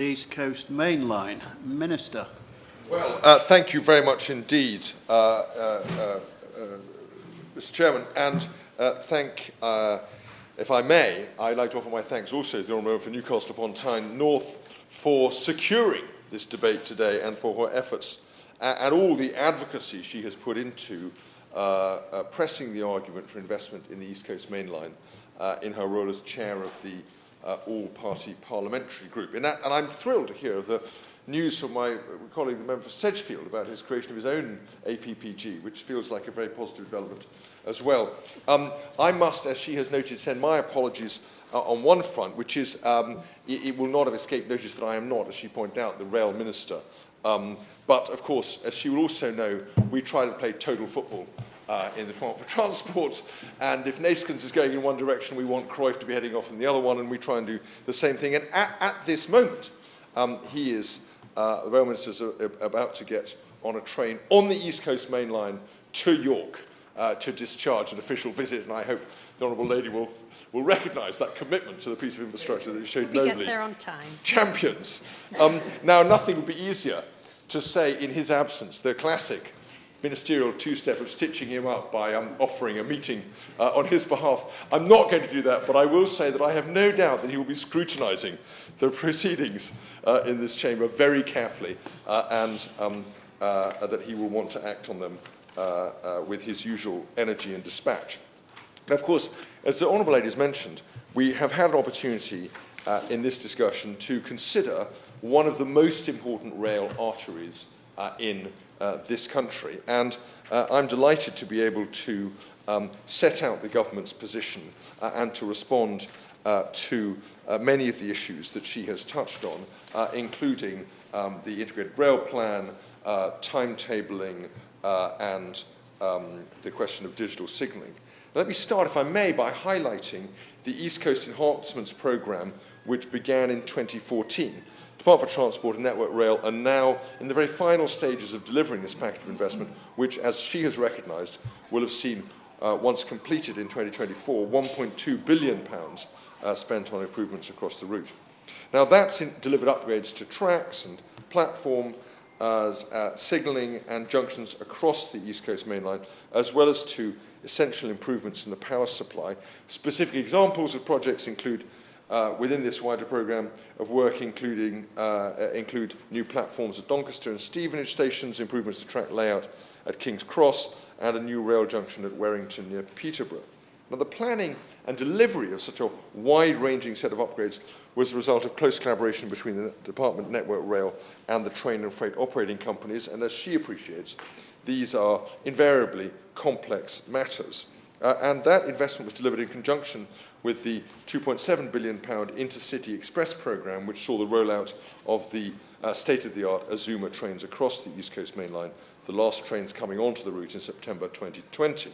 East Coast Main Line. Minister. Well, thank you very much indeed, Mr. Chairman, and if I may, I'd like to offer my thanks also to the Honourable for Newcastle upon Tyne North for securing this debate today and for her efforts and all the advocacy she has put into pressing the argument for investment in the East Coast Main Line in her role as chair of the all-party parliamentary group. And I'm thrilled to hear of the news from my colleague, the member for Sedgefield, about his creation of his own APPG, which feels like a very positive development as well. I must, as she has noted, send my apologies on one front, which is it will not have escaped notice that I am not, as she pointed out, the rail minister. But, of course, as she will also know, we try to play total football in the Department for Transport, and if Naskins is going in one direction, we want Cruyff to be heading off in the other one, and we try and do the same thing. And at this moment, the rail minister is about to get on a train on the East Coast Main Line to York to discharge an official visit, and I hope the Honourable Lady will recognise that commitment to the piece of infrastructure that he showed nobly. We get there on time. Champions. Now, nothing would be easier to say in his absence, the classic ministerial two-step of stitching him up by offering a meeting on his behalf. I'm not going to do that, but I will say that I have no doubt that he will be scrutinising the proceedings in this chamber very carefully and that he will want to act on them with his usual energy and dispatch. Now, of course, as the Honourable Lady has mentioned, we have had an opportunity in this discussion to consider one of the most important rail arteries in this country. And I'm delighted to be able to set out the government's position and to respond to many of the issues that she has touched on, including the integrated rail plan, timetabling, and the question of digital signalling. Let me start, if I may, by highlighting the East Coast Enhancements Programme, which began in 2014. Department for Transport and Network Rail are now in the very final stages of delivering this package of investment, which, as she has recognised, will have seen, once completed in 2024, £1.2 billion spent on improvements across the route. Now, that's delivered upgrades to tracks and platform, signalling and junctions across the East Coast Main Line, as well as to essential improvements in the power supply. Specific examples of projects include within this wider programme of work include new platforms at Doncaster and Stevenage stations, improvements to track layout at King's Cross, and a new rail junction at Warrington near Peterborough. Now, the planning and delivery of such a wide-ranging set of upgrades was the result of close collaboration between the Department Network Rail and the train and freight operating companies, and as she appreciates, these are invariably complex matters. And that investment was delivered in conjunction with the £2.7 billion Intercity Express programme, which saw the rollout of the state-of-the-art Azuma trains across the East Coast Main Line, the last trains coming onto the route in September 2020.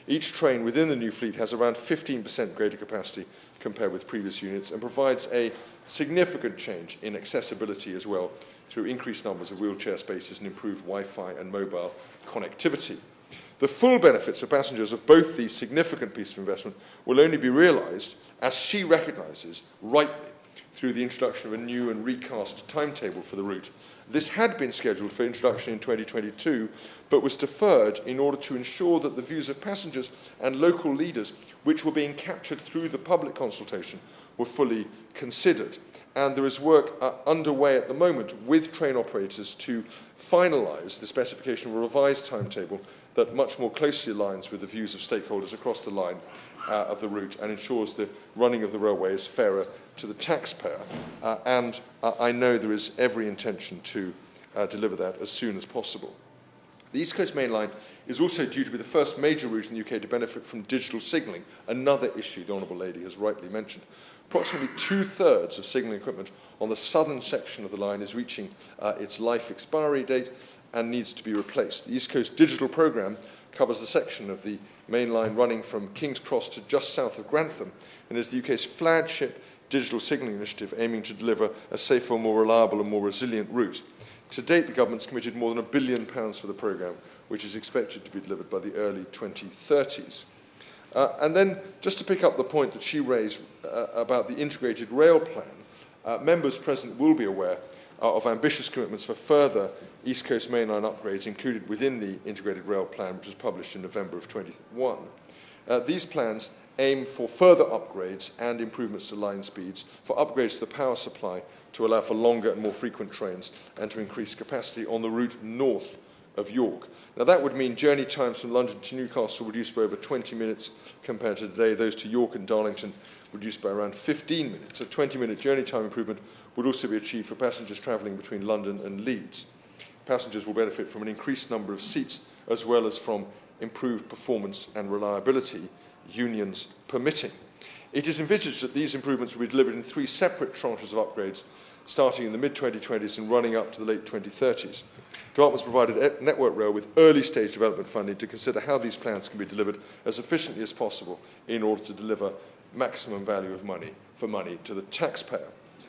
Each train within the new fleet has around 15% greater capacity compared with previous units and provides a significant change in accessibility as well through increased numbers of wheelchair spaces and improved Wi-Fi and mobile connectivity. The full benefits for passengers of both these significant pieces of investment will only be realised, as she recognises rightly, through the introduction of a new and recast timetable for the route. This had been scheduled for introduction in 2022, but was deferred in order to ensure that the views of passengers and local leaders, which were being captured through the public consultation, were fully considered. And there is work underway at the moment with train operators to finalise the specification of a revised timetable that much more closely aligns with the views of stakeholders across the line of the route and ensures the running of the railway is fairer to the taxpayer. And I know there is every intention to deliver that as soon as possible. The East Coast Main Line is also due to be the first major route in the UK to benefit from digital signalling, another issue the Honourable Lady has rightly mentioned. Approximately two-thirds of signalling equipment on the southern section of the line is reaching its life expiry date and needs to be replaced. The East Coast Digital Programme covers the section of the main line running from King's Cross to just south of Grantham and is the UK's flagship digital signalling initiative aiming to deliver a safer, more reliable and more resilient route. To date, the government's committed more than £1 billion for the programme, which is expected to be delivered by the early 2030s. And then, just to pick up the point that she raised about the integrated rail plan, members present will be aware of ambitious commitments for further East Coast Main Line upgrades included within the Integrated Rail Plan, which was published in November of 21. These plans aim for further upgrades and improvements to line speeds, for upgrades to the power supply to allow for longer and more frequent trains, and to increase capacity on the route north of York. Now, that would mean journey times from London to Newcastle reduced by over 20 minutes compared to today. Those to York and Darlington reduced by around 15 minutes. A 20-minute journey time improvement would also be achieved for passengers travelling between London and Leeds. Passengers will benefit from an increased number of seats as well as from improved performance and reliability, unions permitting. It is envisaged that these improvements will be delivered in 3 separate tranches of upgrades, starting in the mid-2020s and running up to the late 2030s. Departments provided Network Rail with early-stage development funding to consider how these plans can be delivered as efficiently as possible in order to deliver maximum value of money for money to the taxpayer.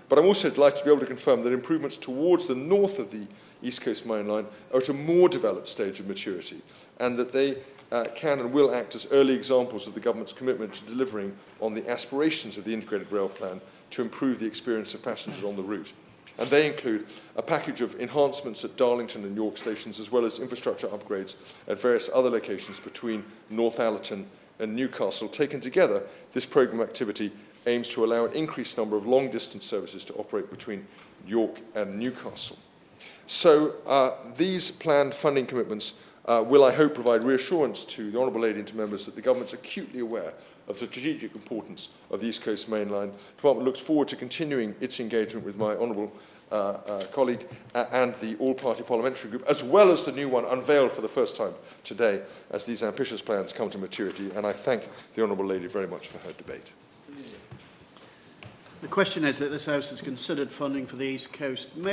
But I'm also delighted to be able to confirm that improvements towards the north of the East Coast Main Line are at a more developed stage of maturity, and that they can and will act as early examples of the government's commitment to delivering on the aspirations of the Integrated Rail Plan to improve the experience of passengers on the route. And they include a package of enhancements at Darlington and York stations, as well as infrastructure upgrades at various other locations between Northallerton and Newcastle. Taken together, this programme activity aims to allow an increased number of long-distance services to operate between York and Newcastle. So these planned funding commitments will, I hope, provide reassurance to the Honourable Lady and to members that the Government is acutely aware of the strategic importance of the East Coast Main Line. The Department looks forward to continuing its engagement with my Honourable colleague and the all-party parliamentary group, as well as the new one unveiled for the first time today as these ambitious plans come to maturity. And I thank the Honourable Lady very much for her debate. The question is that this House has considered funding for the East Coast Main